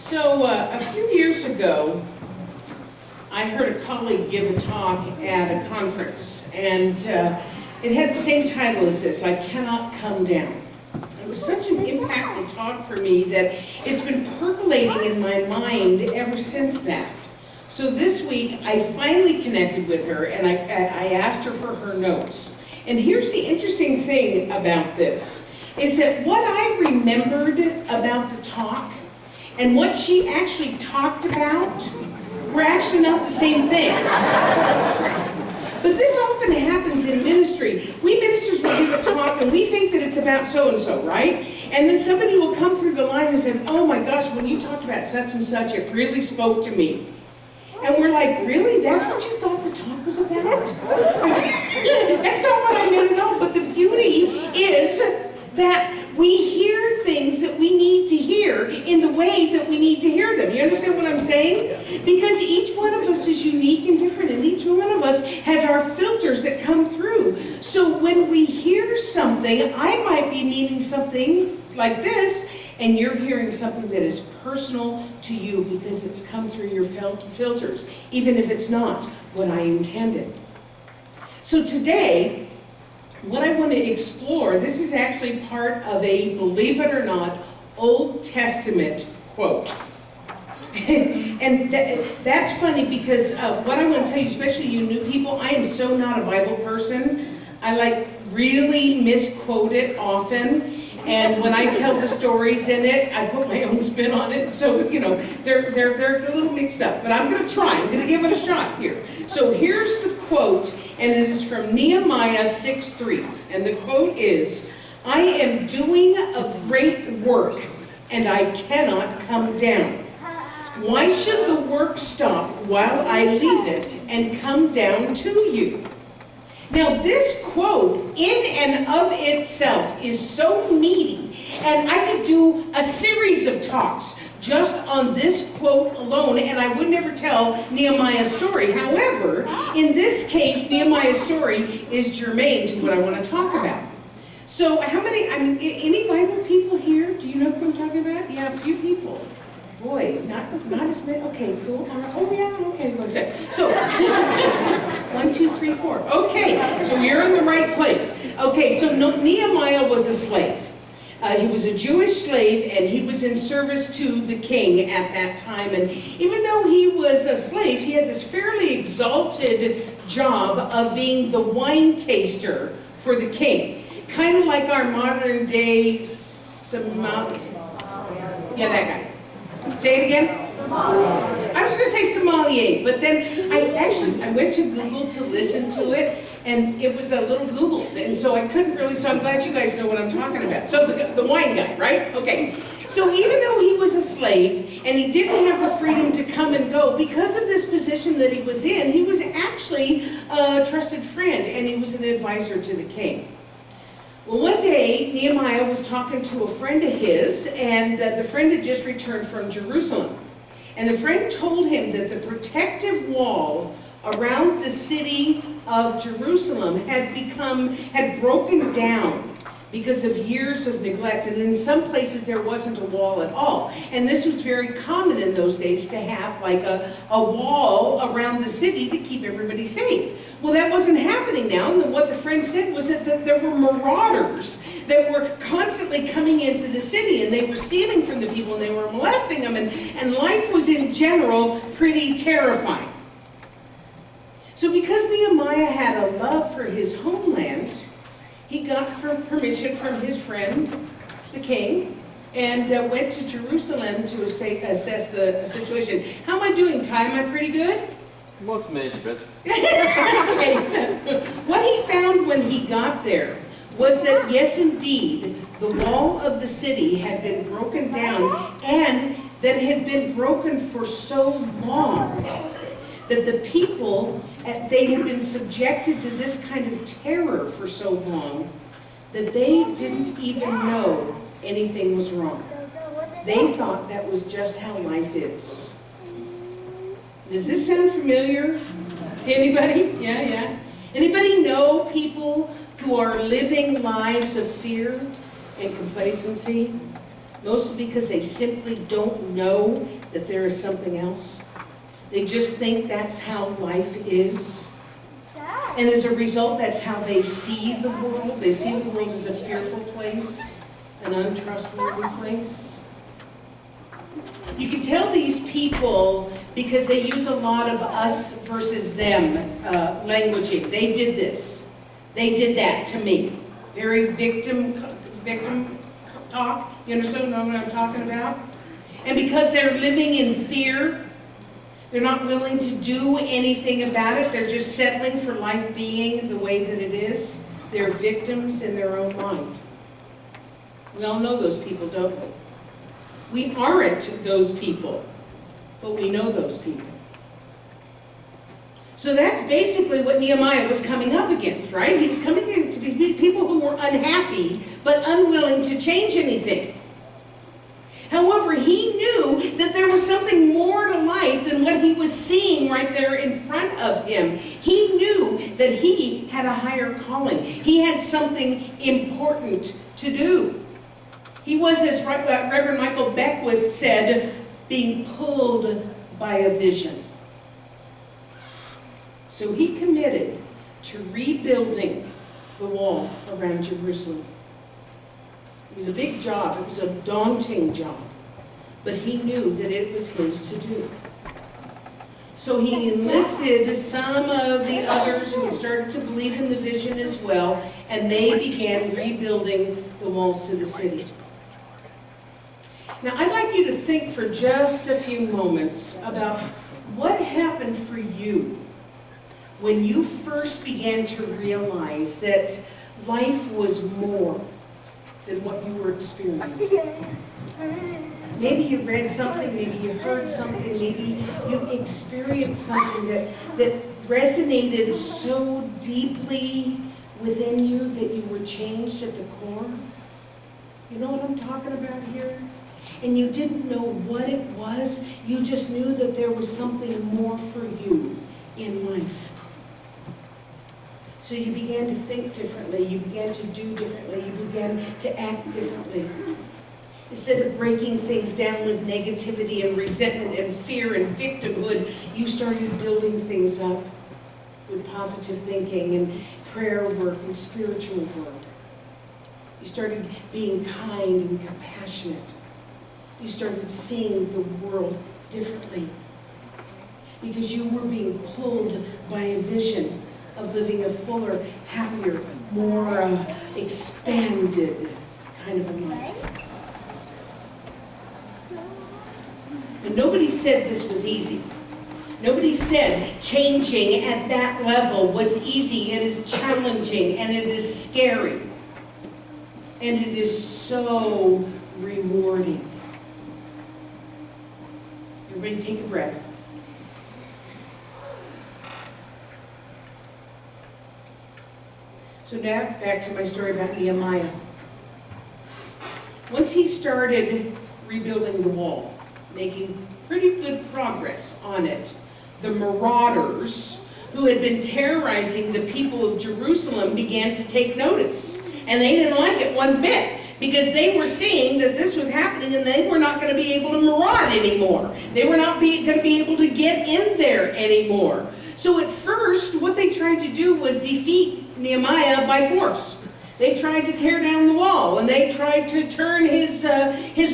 So a few years ago, I heard a colleague give a talk at a conference, and it had the same title as this, I Cannot Come Down. It was such an impactful talk for me that it's been percolating in my mind ever since that. So this week, I finally connected with her, and I asked her for her notes. And here's the interesting thing about this, is that what I remembered about the talk and what she actually talked about were actually not the same thing. But this often happens in ministry. We ministers will give a talk and we think that it's about so-and-so, right? And then somebody will come through the line and say, oh my gosh, when you talked about such and such, it really spoke to me. And we're like, really? That's what you thought the talk was about? That's not what I meant at all. But the beauty is that we hear things that we need to hear in the way that we need to hear them. You understand what I'm saying? Because each one of us is unique and different, and each one of us has our filters that come through. So when we hear something, I might be meaning something like this, and you're hearing something that is personal to you because it's come through your filters, even if it's not what I intended. So today, what I want to explore, this is actually part of a, believe it or not, Old Testament quote. And that's funny because what I want to tell you, especially you new people, I am so not a Bible person. I really misquote it often. And when I tell the stories in it, I put my own spin on it. So, you know, they're a little mixed up. But I'm going to try. I'm going to give it a shot here. So here's the quote, and it is from Nehemiah 6:3. And the quote is, I am doing a great work, and I cannot come down. Why should the work stop while I leave it and come down to you? Now this quote in and of itself is so meaty, and I could do a series of talks just on this quote alone, and I would never tell Nehemiah's story. However, in this case, Nehemiah's story is germane to what I want to talk about. So how many, any Bible people here? Do you know who I'm talking about? Yeah, a few people. Boy, not as many. Okay, cool. Oh yeah, okay, one sec. So, 1, 2, 3, 4. Okay, so you're in the right place. Okay, so Nehemiah was a slave. He was a Jewish slave, and he was in service to the king at that time. And even though he was a slave, he had this fairly exalted job of being the wine taster for the king. Kind of like our modern day yeah, that guy. Say it again? Sommelier. I was going to say sommelier, but then I went to Google to listen to it, and it was a little Googled, and so I couldn't really, so I'm glad you guys know what I'm talking about. So the wine guy, right? Okay. So even though he was a slave, and he didn't have the freedom to come and go, because of this position that he was in, he was actually a trusted friend, and he was an advisor to the king. Well, one day, Nehemiah was talking to a friend of his, and the friend had just returned from Jerusalem. And the friend told him that the protective wall around the city of Jerusalem had broken down because of years of neglect. And in some places, there wasn't a wall at all. And this was very common in those days to have like a wall around the city to keep everybody safe. Well, that wasn't happening now, and what the friend said was that there were marauders that were constantly coming into the city, and they were stealing from the people, and they were molesting them, and life was in general pretty terrifying. So because Nehemiah had a love for his homeland, he got permission from his friend, the king, and went to Jerusalem to assess the situation. How am I doing, Ty? Am I pretty good? Most major bits. Okay, so what he found when he got there was that, yes, indeed, the wall of the city had been broken down, and that it had been broken for so long that the people, they had been subjected to this kind of terror for so long that they didn't even know anything was wrong. They thought that was just how life is. Does this sound familiar to anybody? Yeah. Anybody know people who are living lives of fear and complacency? Mostly because they simply don't know that there is something else. They just think that's how life is. And as a result, that's how they see the world. They see the world as a fearful place, an untrustworthy place. You can tell these people because they use a lot of us versus them languaging. They did this. They did that to me. Very victim talk. You understand what I'm talking about? And because they're living in fear, they're not willing to do anything about it. They're just settling for life being the way that it is. They're victims in their own mind. We all know those people, don't we? We aren't those people, but we know those people. So that's basically what Nehemiah was coming up against, right? He was coming against people who were unhappy, but unwilling to change anything. However, he knew that there was something more to life than what he was seeing right there in front of him. He knew that he had a higher calling. He had something important to do. He was, as Reverend Michael Beckwith said, being pulled by a vision. So he committed to rebuilding the wall around Jerusalem. It was a big job. It was a daunting job. But he knew that it was his to do. So he enlisted some of the others who had started to believe in the vision as well, and they began rebuilding the walls to the city. Now, I'd like you to think for just a few moments about what happened for you when you first began to realize that life was more than what you were experiencing. Maybe you read something, maybe you heard something, maybe you experienced something that resonated so deeply within you that you were changed at the core. You know what I'm talking about here? And you didn't know what it was, you just knew that there was something more for you in life. So you began to think differently, you began to do differently, you began to act differently. Instead of breaking things down with negativity and resentment and fear and victimhood, you started building things up with positive thinking and prayer work and spiritual work. You started being kind and compassionate. You started seeing the world differently because you were being pulled by a vision of living a fuller, happier, more expanded kind of a life. And nobody said this was easy. Nobody said changing at that level was easy. It is challenging and it is scary. And it is so rewarding. Everybody take a breath. So now back to my story about Nehemiah. Once he started rebuilding the wall, making pretty good progress on it, the marauders who had been terrorizing the people of Jerusalem began to take notice. And they didn't like it one bit, because they were seeing that this was happening and they were not going to be able to maraud anymore. They were not going to be able to get in there anymore. So at first, what they tried to do was defeat Nehemiah by force. They tried to tear down the wall, and they tried to turn his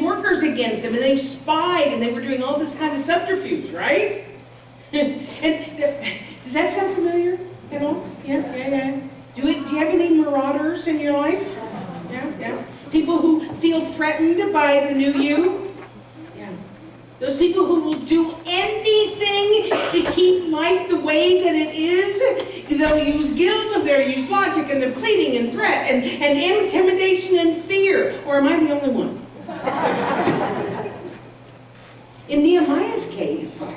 workers against him, and they spied, and they were doing all this kind of subterfuge, right? And does that sound familiar at all? Yeah. Do you have any marauders in your life? Yeah. People who feel threatened by the new you? Yeah. Those people who will do anything to keep life the way that it is. They'll use guilt, or they'll use logic, and they're pleading and threat, and intimidation and fear. Or am I the only one? In Nehemiah's case,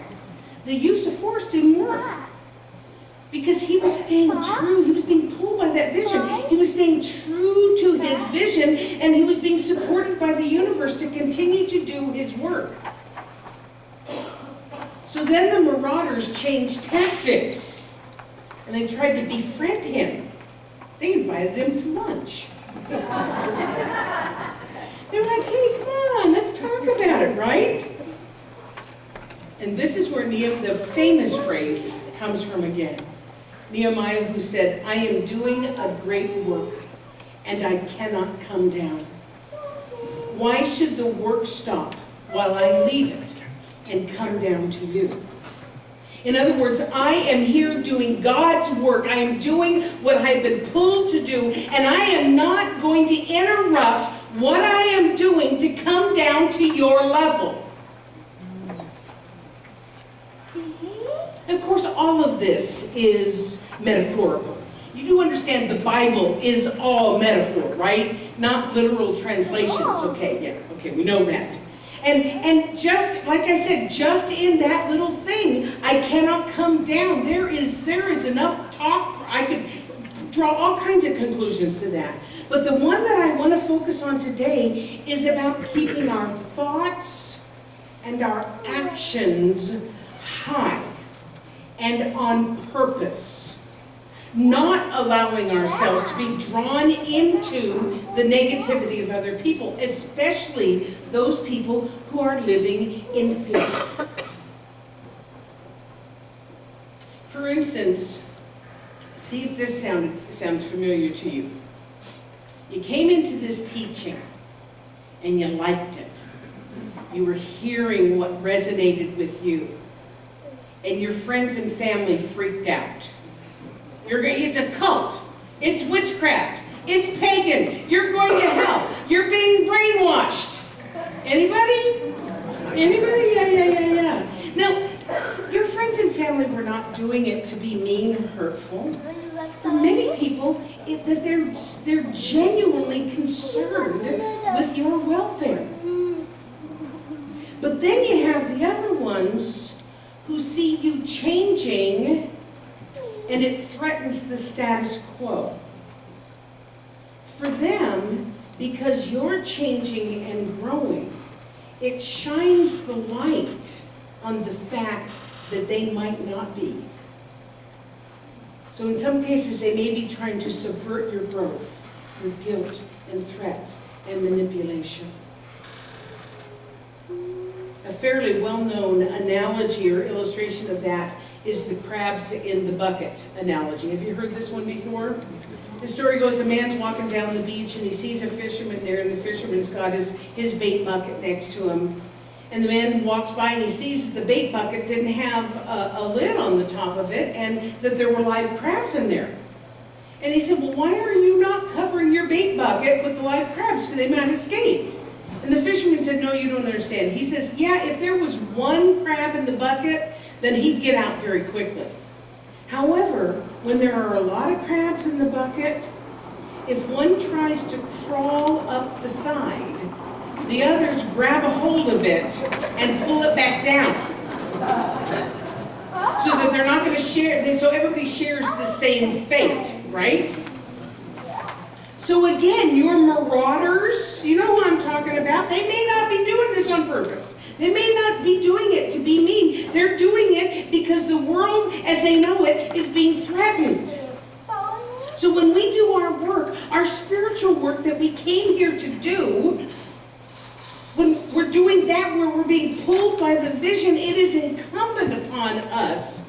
the use of force didn't work. Because he was staying true. He was being pulled by that vision. He was staying true to his vision, and he was being supported by the universe to continue to do his work. So then the marauders changed tactics, and they tried to befriend him. They invited him to lunch. They were like, hey, come this is where the famous phrase comes from again. Nehemiah, who said, I am doing a great work, and I cannot come down. Why should the work stop while I leave it and come down to you? In other words, I am here doing God's work. I am doing what I've been pulled to do, and I am not going to interrupt what I am doing to come down to your level. And of course, all of this is metaphorical. You do understand the Bible is all metaphor, right? Not literal translations. Okay, yeah, okay, we know that. And just, like I said, just in that little thing, I cannot come down. There is enough talk, I could draw all kinds of conclusions to that. But the one that I want to focus on today is about keeping our thoughts and our actions high and on purpose. Not allowing ourselves to be drawn into the negativity of other people, especially those people who are living in fear. For instance, see if this sounds familiar to you. You came into this teaching and you liked it. You were hearing what resonated with you. And your friends and family freaked out. It's a cult. It's witchcraft. It's pagan. You're going to hell. You're being brainwashed. Anybody? Anybody? Yeah. Now, your friends and family were not doing it to be mean or hurtful. For many people, they're genuinely concerned with your welfare. But then you have the other ones who see you changing, and it threatens the status quo. For them, because you're changing and growing, it shines the light on the fact that they might not be. So in some cases, they may be trying to subvert your growth with guilt and threats and manipulation. A fairly well-known analogy or illustration of that is the crabs in the bucket analogy. Have you heard this one before? The story goes, a man's walking down the beach and he sees a fisherman there, and the fisherman's got his bait bucket next to him. And the man walks by and he sees that the bait bucket didn't have a lid on the top of it, and that there were live crabs in there. And he said, well, why are you not covering your bait bucket with the live crabs? Because they might escape. And the fisherman said, no, you don't understand. He says, yeah, if there was one crab in the bucket, then he'd get out very quickly. However, when there are a lot of crabs in the bucket, if one tries to crawl up the side, the others grab a hold of it and pull it back down. So that they're not going to share, so everybody shares the same fate, right? So again, your marauders, you know who I'm talking about, they may not be doing this on purpose. They may not be doing it to be mean. They're doing it because the world, as they know it, is being threatened. So when we do our work, our spiritual work that we came here to do, when we're doing that where we're being pulled by the vision, it is incumbent upon us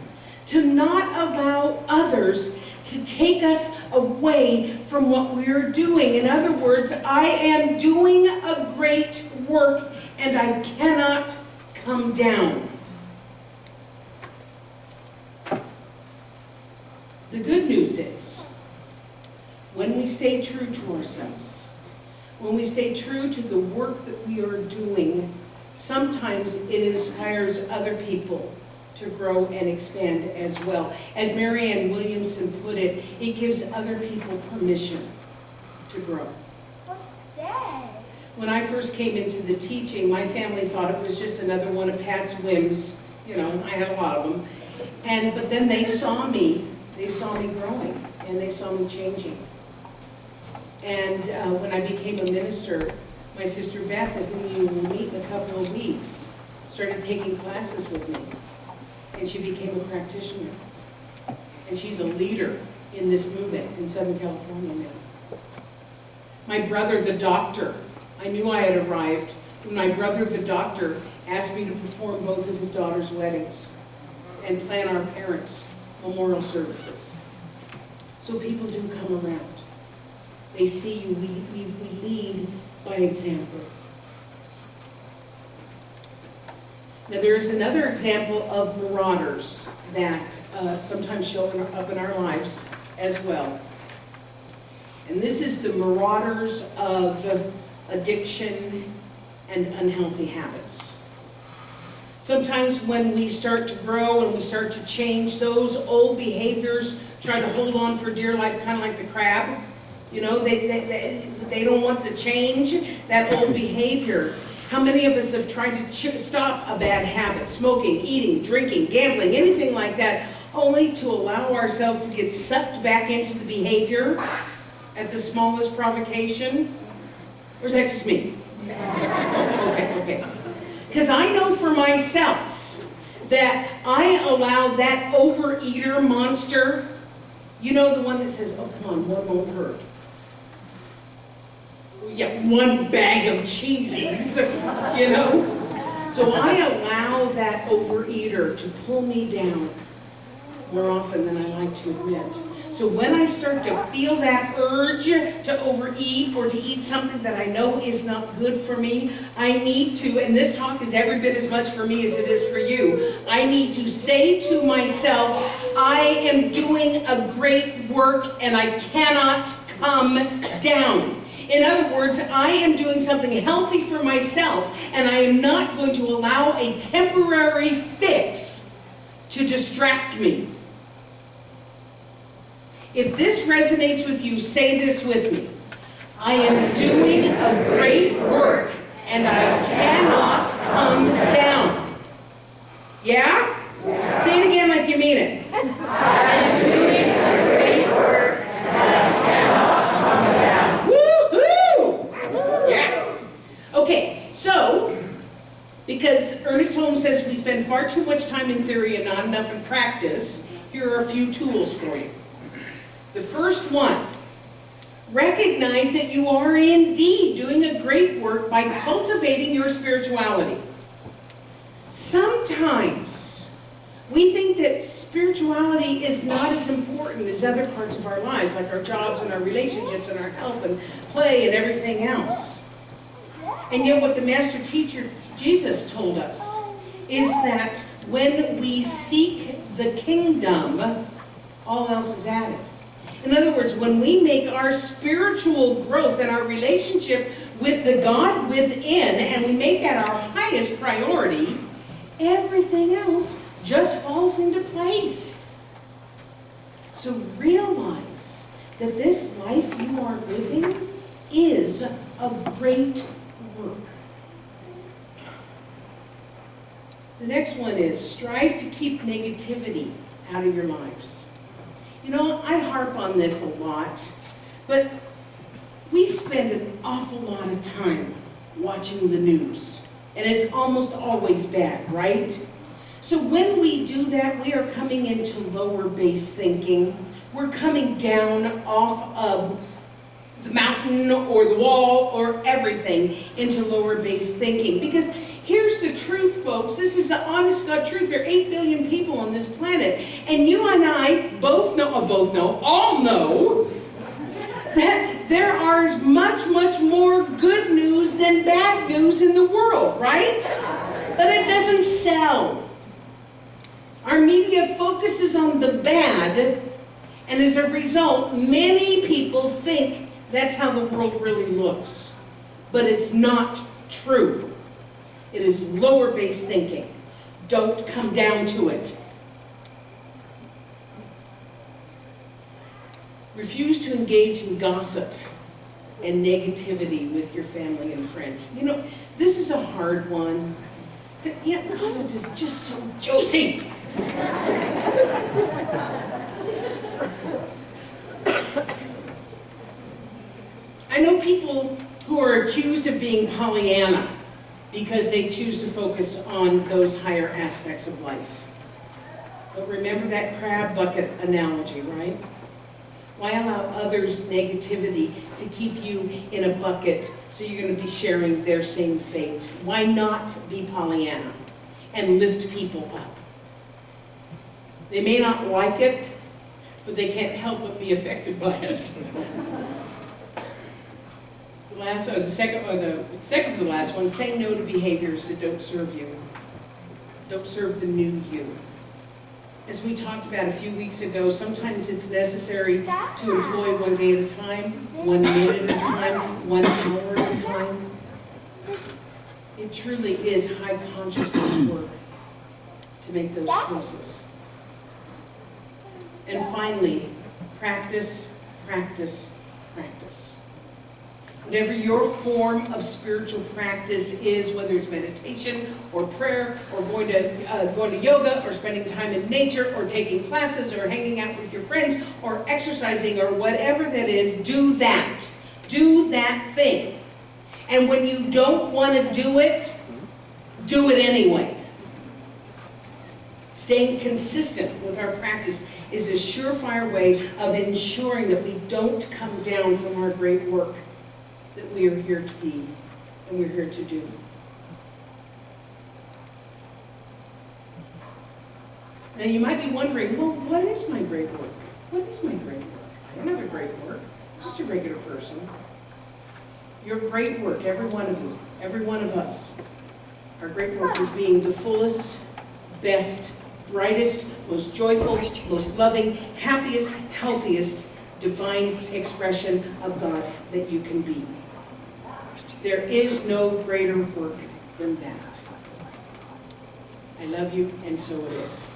to not allow others to take us away from what we're doing. In other words, I am doing a great work and I cannot come down. The good news is, when we stay true to ourselves, when we stay true to the work that we are doing, sometimes it inspires other people to grow and expand as well. As Marianne Williamson put it, it gives other people permission to grow. When I first came into the teaching, my family thought it was just another one of Pat's whims. You know, I had a lot of them. But then they saw me growing, and they saw me changing. And when I became a minister, my sister Beth, whom you will meet in a couple of weeks, started taking classes with me. And she became a practitioner. And she's a leader in this movement in Southern California now. My brother, the doctor, I knew I had arrived When my brother, the doctor, asked me to perform both of his daughter's weddings and plan our parents' memorial services. So people do come around. They see you. We lead by example. Now there is another example of marauders that sometimes show up in our lives as well. And this is the marauders of addiction and unhealthy habits. Sometimes when we start to grow and we start to change, those old behaviors try to hold on for dear life, kind of like the crab. You know, they don't want to change that old behavior. How many of us have tried to stop a bad habit, smoking, eating, drinking, gambling, anything like that, only to allow ourselves to get sucked back into the behavior at the smallest provocation? Or is that just me? Okay. Because I know for myself that I allow that overeater monster, you know, the one that says, oh, come on, one more word. Yeah, one bag of cheesies, you know? So I allow that overeater to pull me down more often than I like to admit. So when I start to feel that urge to overeat or to eat something that I know is not good for me, I need to, and this talk is every bit as much for me as it is for you, I need to say to myself, I am doing a great work and I cannot come down. In other words, I am doing something healthy for myself and I am not going to allow a temporary fix to distract me. If this resonates with you, say this with me. I am doing a great work and I cannot come down. Yeah? Say it again like you mean it. I am doing a great work and I cannot come down. Woo-hoo! Yeah. Okay, so, because Ernest Holmes says we spend far too much time in theory and not enough in practice, here are a few tools for you. The first one, recognize that you are indeed doing a great work by cultivating your spirituality. Sometimes we think that spirituality is not as important as other parts of our lives, like our jobs and our relationships and our health and play and everything else. And yet what the Master Teacher Jesus told us is that when we seek the kingdom, all else is added. In other words, when we make our spiritual growth and our relationship with the God within, and we make that our highest priority, everything else just falls into place. So realize that this life you are living is a great work. The next one is strive to keep negativity out of your lives. You know, I harp on this a lot, but we spend an awful lot of time watching the news, and it's almost always bad, right? So when we do that, we are coming into lower base thinking. We're coming down off of the mountain or the wall or everything into lower base thinking. Because here's the truth, folks. This is the honest God truth. There are 8 billion people on this planet. And you and I all know that there are much, much more good news than bad news in the world, right? But it doesn't sell. Our media focuses on the bad, and as a result, many people think that's how the world really looks. But it's not true. It is lower base thinking. Don't come down to it. Refuse to engage in gossip and negativity with your family and friends. You know, this is a hard one. Yeah, gossip is just so juicy. I know people who are accused of being Pollyanna because they choose to focus on those higher aspects of life. But remember that crab bucket analogy, right? Why allow others' negativity to keep you in a bucket so you're going to be sharing their same fate? Why not be Pollyanna and lift people up? They may not like it, but they can't help but be affected by it. The second to the last one, say no to behaviors that don't serve you. Don't serve the new you. As we talked about a few weeks ago, sometimes it's necessary to employ one day at a time, 1 minute at a time, 1 hour at a time. It truly is high consciousness work to make those choices. And finally, practice, practice, practice. Whatever your form of spiritual practice is, whether it's meditation or prayer or going to yoga or spending time in nature or taking classes or hanging out with your friends or exercising or whatever that is, do that. Do that thing. And when you don't want to do it anyway. Staying consistent with our practice is a surefire way of ensuring that we don't come down from our great work that we are here to be and we're here to do. Now you might be wondering, well, what is my great work? What is my great work? I don't have a great work. I'm just a regular person. Your great work, every one of you, every one of us, our great work is being the fullest, best, brightest, most joyful, most loving, happiest, healthiest, divine expression of God that you can be. There is no greater work than that. I love you, and so it is.